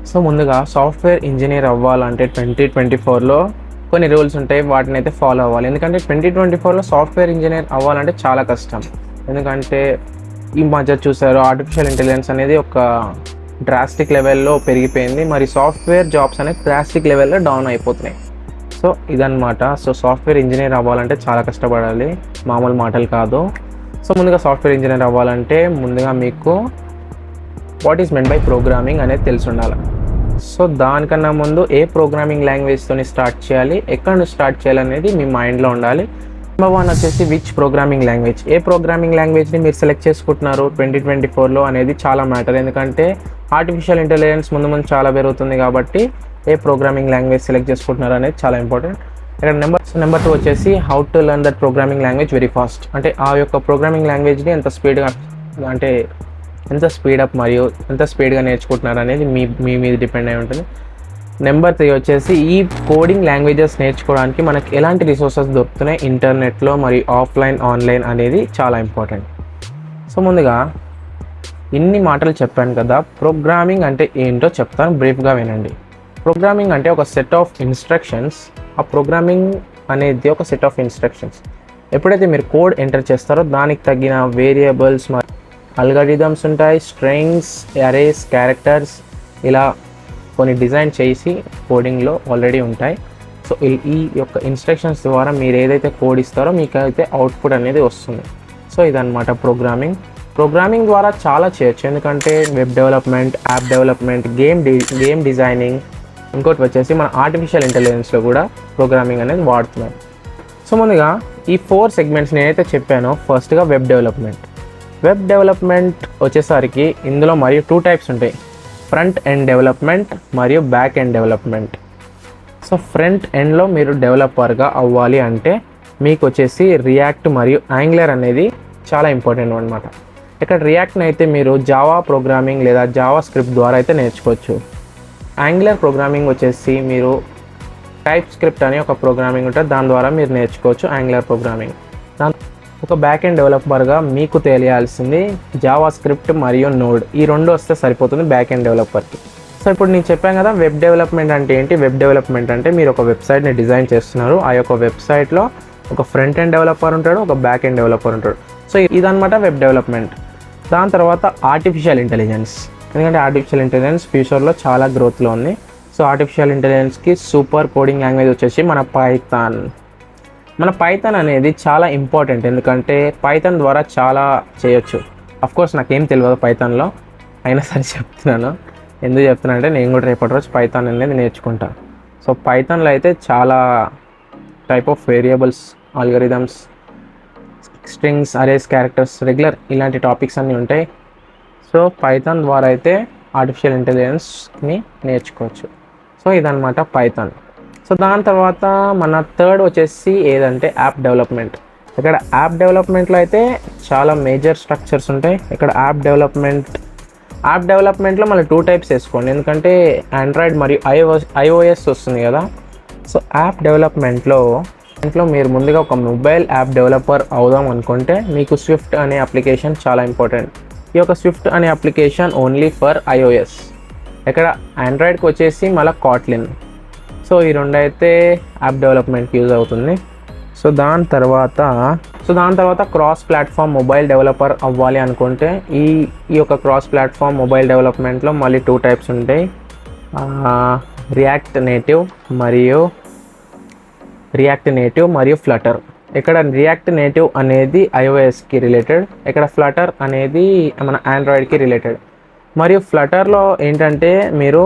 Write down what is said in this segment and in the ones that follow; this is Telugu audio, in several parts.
సో ముందుగా సాఫ్ట్వేర్ ఇంజనీర్ అవ్వాలంటే 2024లో కొన్ని రూల్స్ ఉంటాయి, వాటిని అయితే ఫాలో అవ్వాలి. ఎందుకంటే 2024లో సాఫ్ట్వేర్ ఇంజనీర్ అవ్వాలంటే చాలా కష్టం. ఎందుకంటే ఈ మధ్య చూసారు, ఆర్టిఫిషియల్ ఇంటెలిజెన్స్ అనేది ఒక డ్రాస్టిక్ లెవెల్లో పెరిగిపోయింది, మరి సాఫ్ట్వేర్ జాబ్స్ అనేది డ్రాస్టిక్ లెవెల్లో డౌన్ అయిపోతున్నాయి. సో ఇదన్నమాట. సో సాఫ్ట్వేర్ ఇంజనీర్ అవ్వాలంటే చాలా కష్టపడాలి, మామూలు మాటలు కాదు. సో ముందుగా సాఫ్ట్వేర్ ఇంజనీర్ అవ్వాలంటే ముందుగా మీకు what is meant by programming అనేది తెలిసి ఉండాలి. సో దానికన్నా ముందు ఏ ప్రోగ్రామింగ్ లాంగ్వేజ్తో స్టార్ట్ చేయాలి, ఎక్కడ నుంచి స్టార్ట్ చేయాలనేది మీ మైండ్లో ఉండాలి. నెంబర్ 1 వచ్చేసి విచ్ ప్రోగ్రామింగ్ లాంగ్వేజ్, ఏ ప్రోగ్రామింగ్ లాంగ్వేజ్ని మీరు సెలెక్ట్ చేసుకుంటున్నారు 2024లో అనేది చాలా మ్యాటర్. ఎందుకంటే ఆర్టిఫిషియల్ ఇంటెలిజెన్స్ ముందు చాలా పెరుగుతుంది కాబట్టి ఏ ప్రోగ్రామింగ్ లాంగ్వేజ్ సెలెక్ట్ చేసుకుంటున్నారు అనేది చాలా ఇంపార్టెంట్. ఇక్కడ నెంబర్ 2 వచ్చేసి how to learn that programming language very fast. అంటే ఆ యొక్క ప్రోగ్రామింగ్ లాంగ్వేజ్ని ఎంత స్పీడప్ మరియు ఎంత స్పీడ్గా నేర్చుకుంటున్నారు అనేది మీ మీద డిపెండ్ అయి ఉంటుంది. నెంబర్ 3 వచ్చేసి ఈ కోడింగ్ లాంగ్వేజెస్ నేర్చుకోవడానికి మనకి ఎలాంటి రిసోర్సెస్ దొరుకుతున్నాయి ఇంటర్నెట్లో మరియు ఆఫ్లైన్ ఆన్లైన్ అనేది చాలా ఇంపార్టెంట్. సో ముందుగా ఇన్ని మాటలు చెప్పాను కదా, ప్రోగ్రామింగ్ అంటే ఏంటో చెప్తాను, బ్రీఫ్గా వినండి. ప్రోగ్రామింగ్ అంటే ఒక సెట్ ఆఫ్ ఇన్స్ట్రక్షన్స్. ఆ ప్రోగ్రామింగ్ అనేది ఒక సెట్ ఆఫ్ ఇన్స్ట్రక్షన్స్. ఎప్పుడైతే మీరు కోడ్ ఎంటర్ చేస్తారో దానికి తగిన వేరియబుల్స్ మరియు అల్గారిథమ్స్ ఉంటాయి, స్ట్రింగ్స్, అరేస్, క్యారెక్టర్స్, ఇలా కొన్ని డిజైన్ చేసి కోడింగ్లో ఆల్రెడీ ఉంటాయి. సో ఈ యొక్క ఇన్స్ట్రక్షన్స్ ద్వారా మీరు ఏదైతే కోడ్ ఇస్తారో మీకు అయితే అవుట్పుట్ అనేది వస్తుంది. సో ఇదన్నమాట ప్రోగ్రామింగ్ ద్వారా చాలా చేయొచ్చు. ఎందుకంటే web development, app development, game designing, ఇంకోటి వచ్చేసి మన ఆర్టిఫిషియల్ ఇంటెలిజెన్స్లో కూడా ప్రోగ్రామింగ్ అనేది వాడుతున్నాం. సో ముందుగా ఈ 4 సెగ్మెంట్స్ నేనైతే చెప్పానో, ఫస్ట్గా వెబ్ డెవలప్మెంట్ వచ్చేసరికి ఇందులో మరియు 2 టైప్స్ ఉంటాయి, ఫ్రంట్ ఎండ్ డెవలప్మెంట్ మరియు back end development. So front ఎండ్లో మీరు డెవలపర్గా అవ్వాలి అంటే మీకు వచ్చేసి రియాక్ట్ మరియు యాంగులర్ అనేది చాలా ఇంపార్టెంట్ అనమాట. ఇక్కడ రియాక్ట్ని అయితే మీరు జావా ప్రోగ్రామింగ్ లేదా జావా స్క్రిప్ట్ ద్వారా అయితే నేర్చుకోవచ్చు. యాంగులర్ ప్రోగ్రామింగ్ వచ్చేసి మీరు టైప్ స్క్రిప్ట్ అనే ఒక ప్రోగ్రామింగ్ ఉంటుంది, దాని ద్వారా మీరు నేర్చుకోవచ్చు యాంగులర్ ప్రోగ్రామింగ్. ఒక బ్యాక్ ఎండ్ డెవలపర్గా మీకు తెలియాల్సింది జావా స్క్రిప్ట్ మరియు నోడ్, ఈ 2 వస్తే సరిపోతుంది బ్యాక్ ఎండ్ డెవలపర్కి. సో ఇప్పుడు నేను చెప్పాను కదా వెబ్ డెవలప్మెంట్ అంటే ఏంటి. వెబ్ డెవలప్మెంట్ అంటే మీరు ఒక వెబ్సైట్ని డిజైన్ చేస్తున్నారు, ఆ యొక్క వెబ్సైట్లో ఒక ఫ్రంట్ ఎండ్ డెవలపర్ ఉంటాడు, ఒక బ్యాక్ ఎండ్ డెవలపర్ ఉంటాడు. సో ఇదన్నమాట వెబ్ డెవలప్మెంట్. దాని తర్వాత ఆర్టిఫిషియల్ ఇంటెలిజెన్స్. ఎందుకంటే ఆర్టిఫిషియల్ ఇంటెలిజెన్స్ ఫ్యూచర్లో చాలా గ్రోత్లో ఉంది. సో ఆర్టిఫిషియల్ ఇంటెలిజెన్స్కి సూపర్ కోడింగ్ లాంగ్వేజ్ వచ్చేసి మన పైథాన్ అనేది చాలా ఇంపార్టెంట్. ఎందుకంటే పైథాన్ ద్వారా చాలా చేయొచ్చు. అఫ్కోర్స్ నాకేం తెలియదు పైథాన్లో, అయినా సరే చెప్తున్నాను. ఎందుకు చెప్తున్నా అంటే నేను కూడా రేపటి రోజు పైథాన్ అనేది నేర్చుకుంటా. సో పైథాన్లో అయితే చాలా type of variables, algorithms, strings, arrays, characters, regular ఇలాంటి టాపిక్స్ అన్నీ ఉంటాయి. సో పైథాన్ ద్వారా అయితే ఆర్టిఫిషియల్ ఇంటెలిజెన్స్ని నేర్చుకోవచ్చు. సో ఇదన్నమాట పైథాన్. సో దాని తర్వాత మన 3rd వచ్చేసి ఏదంటే యాప్ డెవలప్మెంట్. ఇక్కడ యాప్ డెవలప్మెంట్లో అయితే చాలా మేజర్ స్ట్రక్చర్స్ ఉంటాయి. ఇక్కడ యాప్ డెవలప్మెంట్లో మళ్ళీ 2 టైప్స్ వేసుకోండి, ఎందుకంటే ఆండ్రాయిడ్ మరియు ఐఓఎస్ వస్తుంది కదా. సో యాప్ డెవలప్మెంట్లో మీరు ముందుగా ఒక మొబైల్ యాప్ డెవలపర్ అవుదాం అనుకుంటే మీకు స్విఫ్ట్ అనే అప్లికేషన్ చాలా ఇంపార్టెంట్. ఈ యొక్క స్విఫ్ట్ అనే అప్లికేషన్ ఓన్లీ ఫర్ ఐఓఎస్. ఇక్కడ ఆండ్రాయిడ్కి వచ్చేసి మళ్ళీ కాట్లిన్. సో ఈ 2 అయితే యాప్ డెవలప్మెంట్కి యూజ్ అవుతుంది. సో దాని తర్వాత క్రాస్ ప్లాట్ఫామ్ మొబైల్ డెవలపర్ అవ్వాలి అనుకుంటే ఈ యొక్క క్రాస్ ప్లాట్ఫామ్ మొబైల్ డెవలప్మెంట్లో మళ్ళీ 2 టైప్స్ ఉంటాయి, రియాక్ట్ నేటివ్ మరియు ఫ్లటర్. ఇక్కడ రియాక్ట్ నేటివ్ అనేది ఐఓఎస్కి రిలేటెడ్, ఇక్కడ ఫ్లటర్ అనేది మన ఆండ్రాయిడ్కి రిలేటెడ్. మరియు ఫ్లటర్లో ఏంటంటే మీరు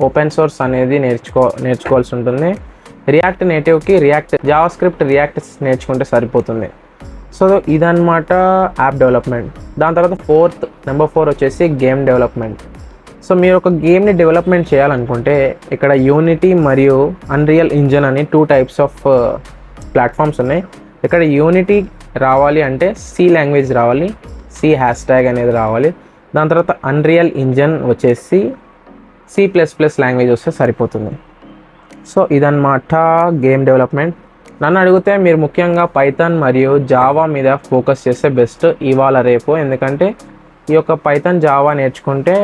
ఓపెన్ సోర్స్ అనేది నేర్చుకోవాల్సి ఉంటుంది. రియాక్ట్ నేటివ్కి జావా స్క్రిప్ట్ నేర్చుకుంటే సరిపోతుంది. సో ఇదన్నమాట యాప్ డెవలప్మెంట్. దాని తర్వాత నెంబర్ 4 వచ్చేసి గేమ్ డెవలప్మెంట్. సో మీరు ఒక గేమ్ని డెవలప్మెంట్ చేయాలనుకుంటే ఇక్కడ యూనిటీ మరియు అన్రియల్ ఇంజన్ అని 2 టైప్స్ ఆఫ్ ప్లాట్ఫామ్స్ ఉన్నాయి. ఇక్కడ యూనిటీ రావాలి అంటే సి లాంగ్వేజ్ రావాలి, సి హ్యాష్ట్యాగ్ అనేది రావాలి. దాని తర్వాత అన్రియల్ ఇంజన్ వచ్చేసి C++ లాంగ్వేజ్ వస్తే సరిపోతుంది. సో ఇదన్నమాట గేమ్ డెవలప్మెంట్. నన్ను అడిగితే మీరు ముఖ్యంగా పైథాన్ మరియు జావా మీద ఫోకస్ చేస్తే బెస్ట్ ఇవాళ రేపు. ఎందుకంటే ఈ యొక్క పైథాన్ జావా నేర్చుకుంటే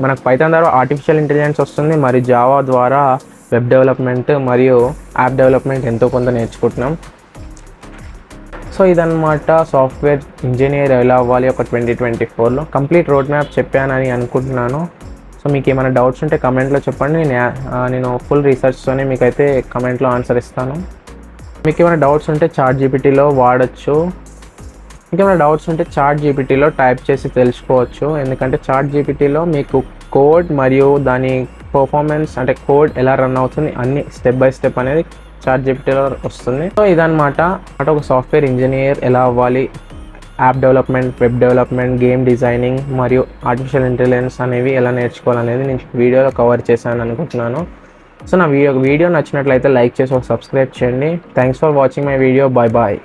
మనకు పైథాన్ ద్వారా ఆర్టిఫిషియల్ ఇంటెలిజెన్స్ వస్తుంది, మరియు జావా ద్వారా వెబ్ డెవలప్మెంట్ మరియు యాప్ డెవలప్మెంట్ ఎంతో కొంత నేర్చుకుంటున్నాం. సో ఇదన్నమాట సాఫ్ట్వేర్ ఇంజనీర్ ఎలా అవ్వాలి ఒక 2024లో. కంప్లీట్ రోడ్ మ్యాప్ చెప్పానని అనుకుంటున్నాను. సో మీకు ఏమైనా డౌట్స్ ఉంటే కమెంట్లో చెప్పండి. నేను ఫుల్ రీసెర్చ్తోనే మీకైతే కమెంట్లో ఆన్సర్ ఇస్తాను. మీకు ఏమైనా డౌట్స్ ఉంటే చాట్‌జీపీటీలో వాడచ్చు. ఇంకేమైనా డౌట్స్ ఉంటే చాట్‌జీపీటీలో టైప్ చేసి తెలుసుకోవచ్చు. ఎందుకంటే చాట్‌జీపీటీలో మీకు కోడ్ మరియు దాని పర్ఫార్మెన్స్ అంటే కోడ్ ఎలా రన్ అవుతుంది అన్ని స్టెప్ బై స్టెప్ అనేది చాట్‌జీపీటీలో వస్తుంది. సో ఇదన్నమాట ఒక సాఫ్ట్వేర్ ఇంజనీర్ ఎలా అవ్వాలి, app development, web development, game designing మరియు ఆర్టిఫిషియల్ ఇంటెలిజెన్స్ అనేవి ఎలా నేర్చుకోవాలనేది నేను వీడియోలో కవర్ చేశాను అనుకుంటున్నాను. సో నా వీడియో నచ్చినట్లయితే లైక్ చేసి ఒక సబ్స్క్రైబ్ చేయండి. Thanks for watching my video. Bye bye.